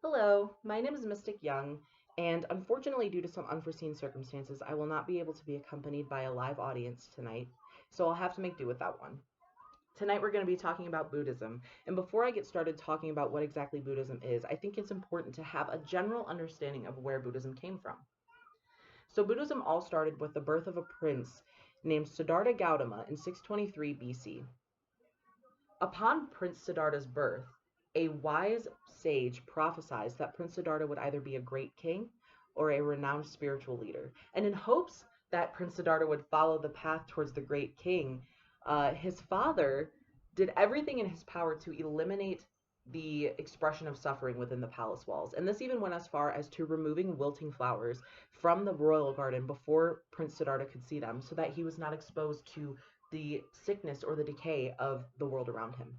Hello, my name is Mystic Young, and unfortunately, due to some unforeseen circumstances, I will not be able to be accompanied by a live audience tonight, so I'll have to make do with that one. Tonight, we're going to be talking about Buddhism, and before I get started talking about what exactly Buddhism is, I think it's important to have a general understanding of where Buddhism came from. So, Buddhism all started with the birth of a prince named Siddhartha Gautama in 623 BC. Upon Prince Siddhartha's birth, a wise sage prophesied that Prince Siddhartha would either be a great king or a renowned spiritual leader. And in hopes that Prince Siddhartha would follow the path towards the great king, his father did everything in his power to eliminate the expression of suffering within the palace walls. And this even went as far as to removing wilting flowers from the royal garden before Prince Siddhartha could see them so that he was not exposed to the sickness or the decay of the world around him.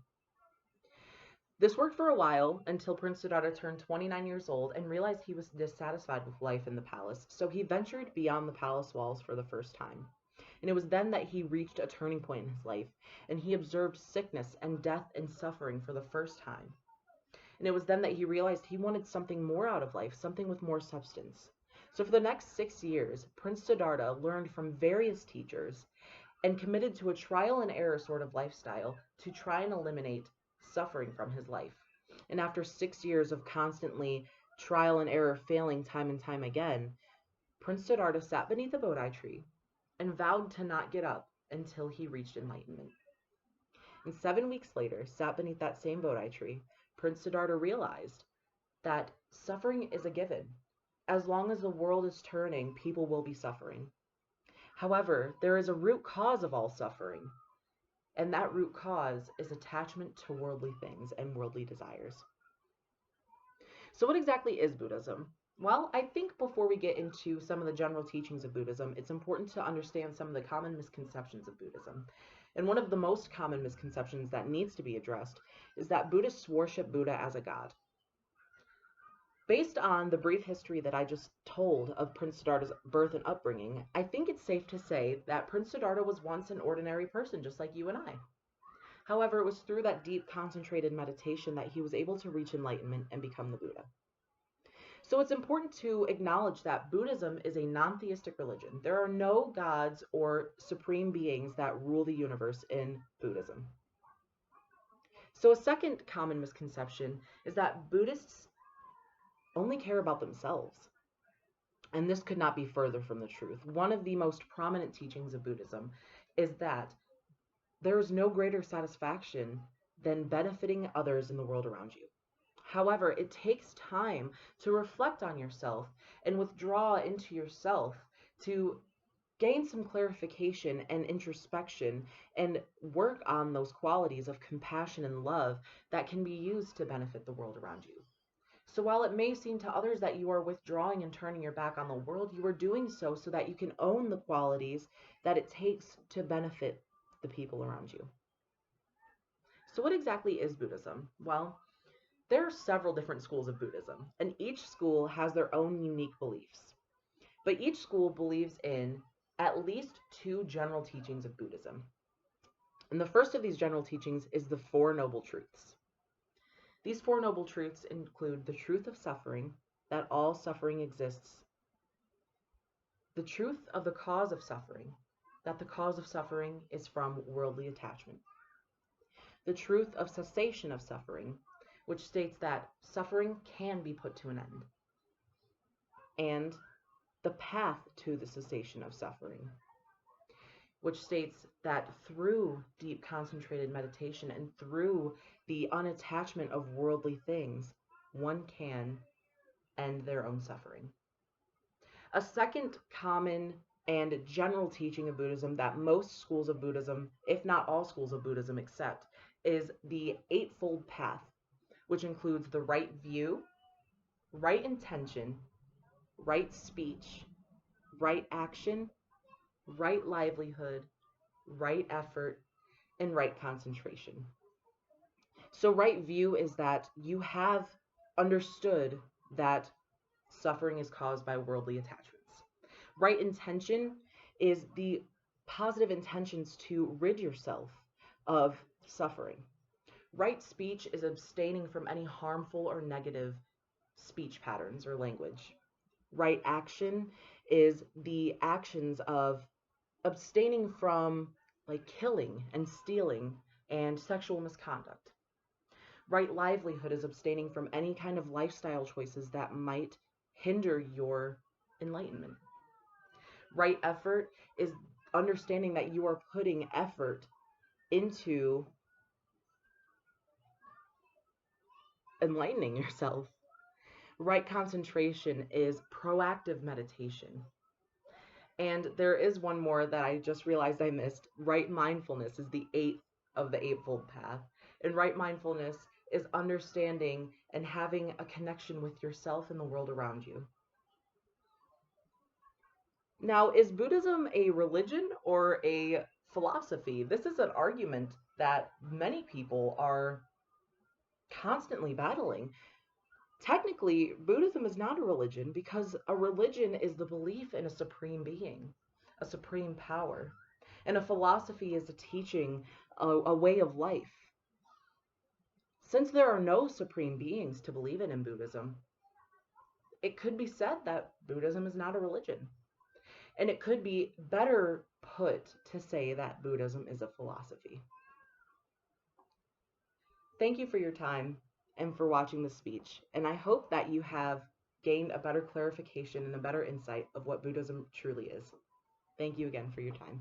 This worked for a while until Prince Siddhartha turned 29 years old and realized he was dissatisfied with life in the palace, so he ventured beyond the palace walls for the first time. And it was then that he reached a turning point in his life, and he observed sickness and death and suffering for the first time. And it was then that he realized he wanted something more out of life, something with more substance. So for the next 6 years, Prince Siddhartha learned from various teachers and committed to a trial and error sort of lifestyle to try and eliminate suffering from his life. And after 6 years of constantly trial and error failing time and time again, Prince Siddhartha sat beneath a Bodhi tree and vowed to not get up until he reached enlightenment. And 7 weeks later, sat beneath that same Bodhi tree, Prince Siddhartha realized that suffering is a given. As long as the world is turning, people will be suffering. However, there is a root cause of all suffering, and that root cause is attachment to worldly things and worldly desires. So, what exactly is Buddhism? Well, I think before we get into some of the general teachings of Buddhism, it's important to understand some of the common misconceptions of Buddhism. And one of the most common misconceptions that needs to be addressed is that Buddhists worship Buddha as a god. Based on the brief history that I just told of Prince Siddhartha's birth and upbringing, I think it's safe to say that Prince Siddhartha was once an ordinary person just like you and I. However, it was through that deep, concentrated meditation that he was able to reach enlightenment and become the Buddha. So it's important to acknowledge that Buddhism is a non-theistic religion. There are no gods or supreme beings that rule the universe in Buddhism. So a second common misconception is that Buddhists only care about themselves. And this could not be further from the truth. One of the most prominent teachings of Buddhism is that there is no greater satisfaction than benefiting others in the world around you. However, it takes time to reflect on yourself and withdraw into yourself to gain some clarification and introspection and work on those qualities of compassion and love that can be used to benefit the world around you. So while it may seem to others that you are withdrawing and turning your back on the world, you are doing so that you can own the qualities that it takes to benefit the people around you. So what exactly is Buddhism? Well, there are several different schools of Buddhism, and each school has their own unique beliefs. But each school believes in at least two general teachings of Buddhism. And the first of these general teachings is the Four Noble Truths. These Four Noble Truths include the truth of suffering, that all suffering exists, the truth of the cause of suffering, that the cause of suffering is from worldly attachment, the truth of cessation of suffering, which states that suffering can be put to an end, and the path to the cessation of suffering, which states that through deep concentrated meditation and through the unattachment of worldly things, one can end their own suffering. A second common and general teaching of Buddhism that most schools of Buddhism, if not all schools of Buddhism, accept is the Eightfold Path, which includes the right view, right intention, right speech, right action, right livelihood, right effort, and right concentration. So right view is that you have understood that suffering is caused by worldly attachments. Right intention is the positive intentions to rid yourself of suffering. Right speech is abstaining from any harmful or negative speech patterns or language. Right action is the actions of abstaining from like killing and stealing and sexual misconduct. Right livelihood is abstaining from any kind of lifestyle choices that might hinder your enlightenment. Right effort is understanding that you are putting effort into enlightening yourself. Right concentration is proactive meditation. And there is one more that I just realized I missed. Right mindfulness is the eighth of the Eightfold Path. And right mindfulness is understanding and having a connection with yourself and the world around you. Now, is Buddhism a religion or a philosophy? This is an argument that many people are constantly battling. Technically, Buddhism is not a religion because a religion is the belief in a supreme being, a supreme power. And a philosophy is a teaching, a way of life. Since there are no supreme beings to believe in Buddhism, it could be said that Buddhism is not a religion. And it could be better put to say that Buddhism is a philosophy. Thank you for your time and for watching the speech. And I hope that you have gained a better clarification and a better insight of what Buddhism truly is. Thank you again for your time.